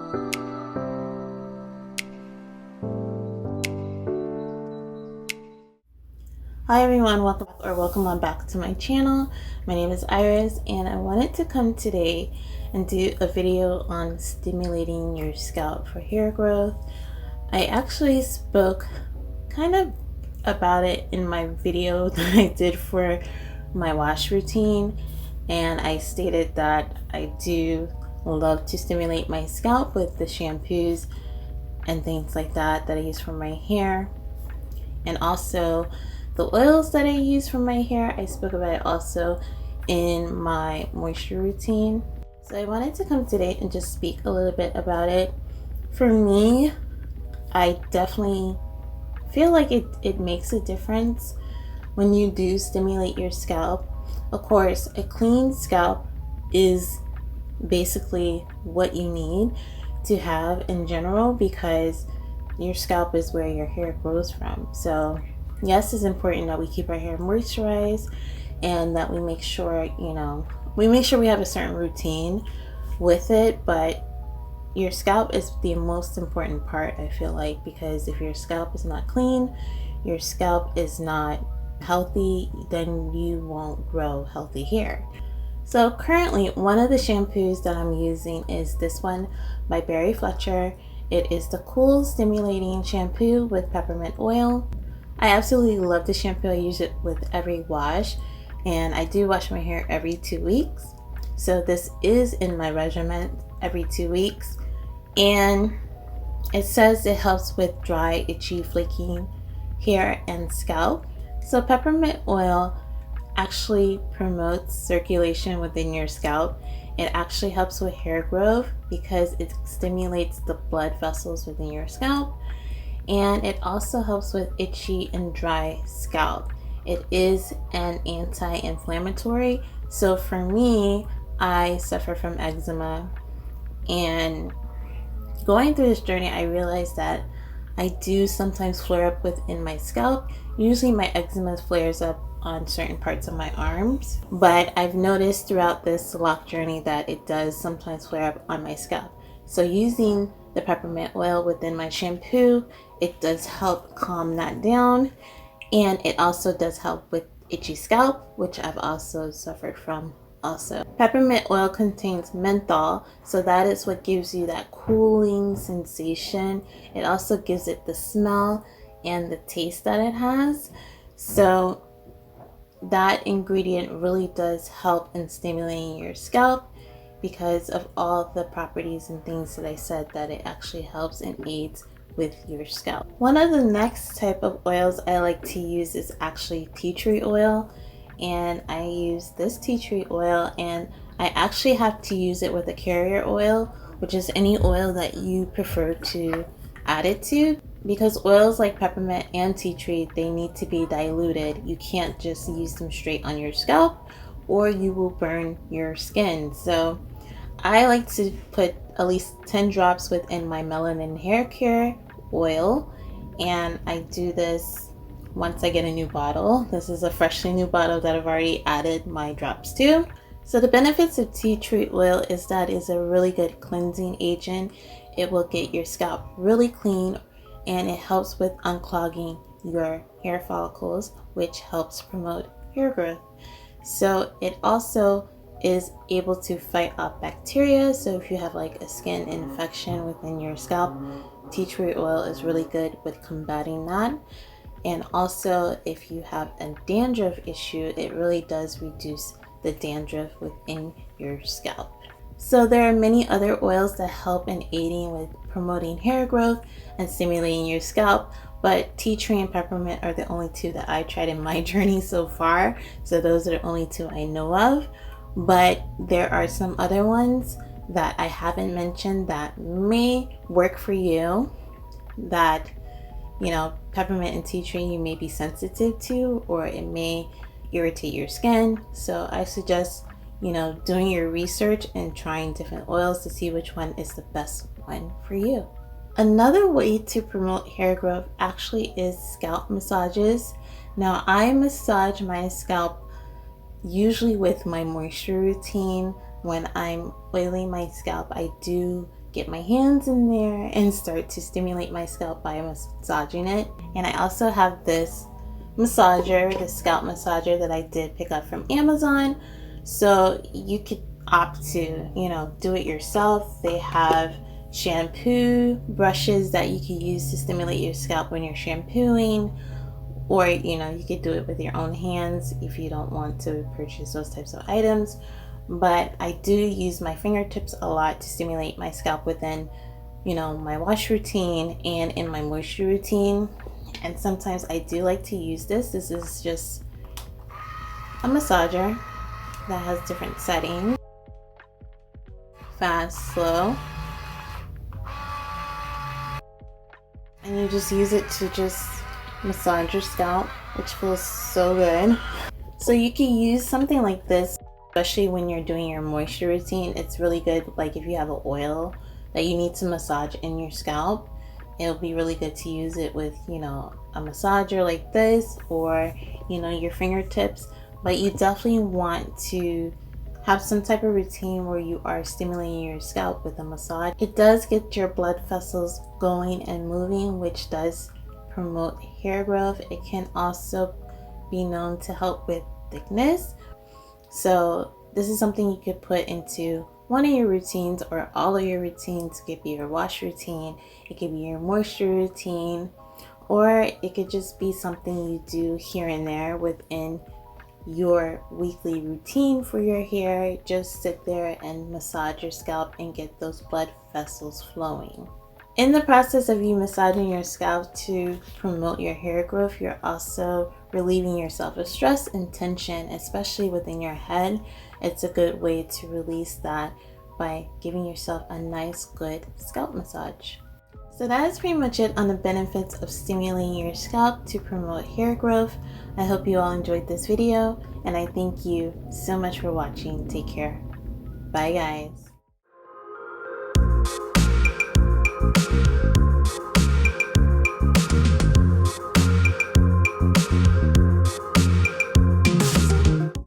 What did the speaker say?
Hi everyone, welcome on back to my channel. My name is Iris and I wanted to come today and do a video on stimulating your scalp for hair growth. I actually spoke kind of about it in my video that I did for my wash routine, and I stated that I do love to stimulate my scalp with the shampoos and things like that I use for my hair, and also the oils that I use for my hair. I spoke about it also in my moisture routine. So I wanted to come today and just speak a little bit about it. For me, I definitely feel like it makes a difference when you do stimulate your scalp. Of course, a clean scalp is basically what you need to have in general, because your scalp is where your hair grows from. So yes, it's important that we keep our hair moisturized and that we make sure, we have a certain routine with it, but your scalp is the most important part, I feel like, because if your scalp is not clean, your scalp is not healthy, then you won't grow healthy hair. So currently, one of the shampoos that I'm using is this one by Barry Fletcher. It is the Cool Stimulating Shampoo with Peppermint Oil. I absolutely love the shampoo. I use it with every wash, and I do wash my hair every 2 weeks. So this is in my regimen every 2 weeks, and it says it helps with dry, itchy, flaky hair and scalp. So peppermint oil actually promotes circulation within your scalp. It actually helps with hair growth because it stimulates the blood vessels within your scalp. And it also helps with itchy and dry scalp. It is an anti-inflammatory. So for me, I suffer from eczema, and going through this journey, I realized that I do sometimes flare up within my scalp. Usually my eczema flares up on certain parts of my arms, but I've noticed throughout this lock journey that it does sometimes flare up on my scalp. So using the peppermint oil within my shampoo, it does help calm that down, and it also does help with itchy scalp, which I've also suffered from also. Peppermint oil contains menthol, so that is what gives you that cooling sensation. It also gives it the smell and the taste that it has. So that ingredient really does help in stimulating your scalp because of all the properties and things that I said that it actually helps and aids with your scalp. One of the next type of oils I like to use is actually tea tree oil, and I use this tea tree oil, and I actually have to use it with a carrier oil, which is any oil that you prefer to add it to, because oils like peppermint and tea tree, they need to be diluted. You can't just use them straight on your scalp or you will burn your skin. So I like to put at least 10 drops within my Melanin Hair Cair Oil, and I do this once I get a new bottle. This is a freshly new bottle that I've already added my drops to. So the benefits of tea tree oil is that it's a really good cleansing agent. It will get your scalp really clean, and it helps with unclogging your hair follicles, which helps promote hair growth. So it also is able to fight off bacteria. So if you have like a skin infection within your scalp, tea tree oil is really good with combating that. And also if you have a dandruff issue, it really does reduce the dandruff within your scalp. So there are many other oils that help in aiding with promoting hair growth and stimulating your scalp, but tea tree and peppermint are the only two that I tried in my journey so far. So those are the only two I know of, but there are some other ones that I haven't mentioned that may work for you, that peppermint and tea tree you may be sensitive to, or it may irritate your skin. So I suggest doing your research and trying different oils to see which one is the best one for you. Another way to promote hair growth actually is scalp massages. Now I massage my scalp usually with my moisture routine. When I'm oiling my scalp, I do get my hands in there and start to stimulate my scalp by massaging it. And I also have this massager, the scalp massager that I did pick up from Amazon. So you could opt to, do it yourself. They have shampoo brushes that you can use to stimulate your scalp when you're shampooing, or you could do it with your own hands if you don't want to purchase those types of items. But I do use my fingertips a lot to stimulate my scalp within my wash routine and in my moisture routine. And sometimes I do like to use this. This is just a massager that has different settings: fast, slow, and you just use it to just massage your scalp, which feels so good. So you can use something like this, especially when you're doing your moisture routine. It's really good, like if you have an oil that you need to massage in your scalp, it'll be really good to use it with a massager like this, or your fingertips. But you definitely want to have some type of routine where you are stimulating your scalp with a massage. It does get your blood vessels going and moving, which does promote hair growth. It can also be known to help with thickness. So this is something you could put into one of your routines or all of your routines. It could be your wash routine, it could be your moisture routine, or it could just be something you do here and there within your weekly routine for your hair. Just sit there and massage your scalp and get those blood vessels flowing. In the process of you massaging your scalp to promote your hair growth, you're also relieving yourself of stress and tension, especially within your head. It's a good way to release that by giving yourself a nice, good scalp massage. So that is pretty much it on the benefits of stimulating your scalp to promote hair growth. I hope you all enjoyed this video, and I thank you so much for watching. Take care. Bye, guys.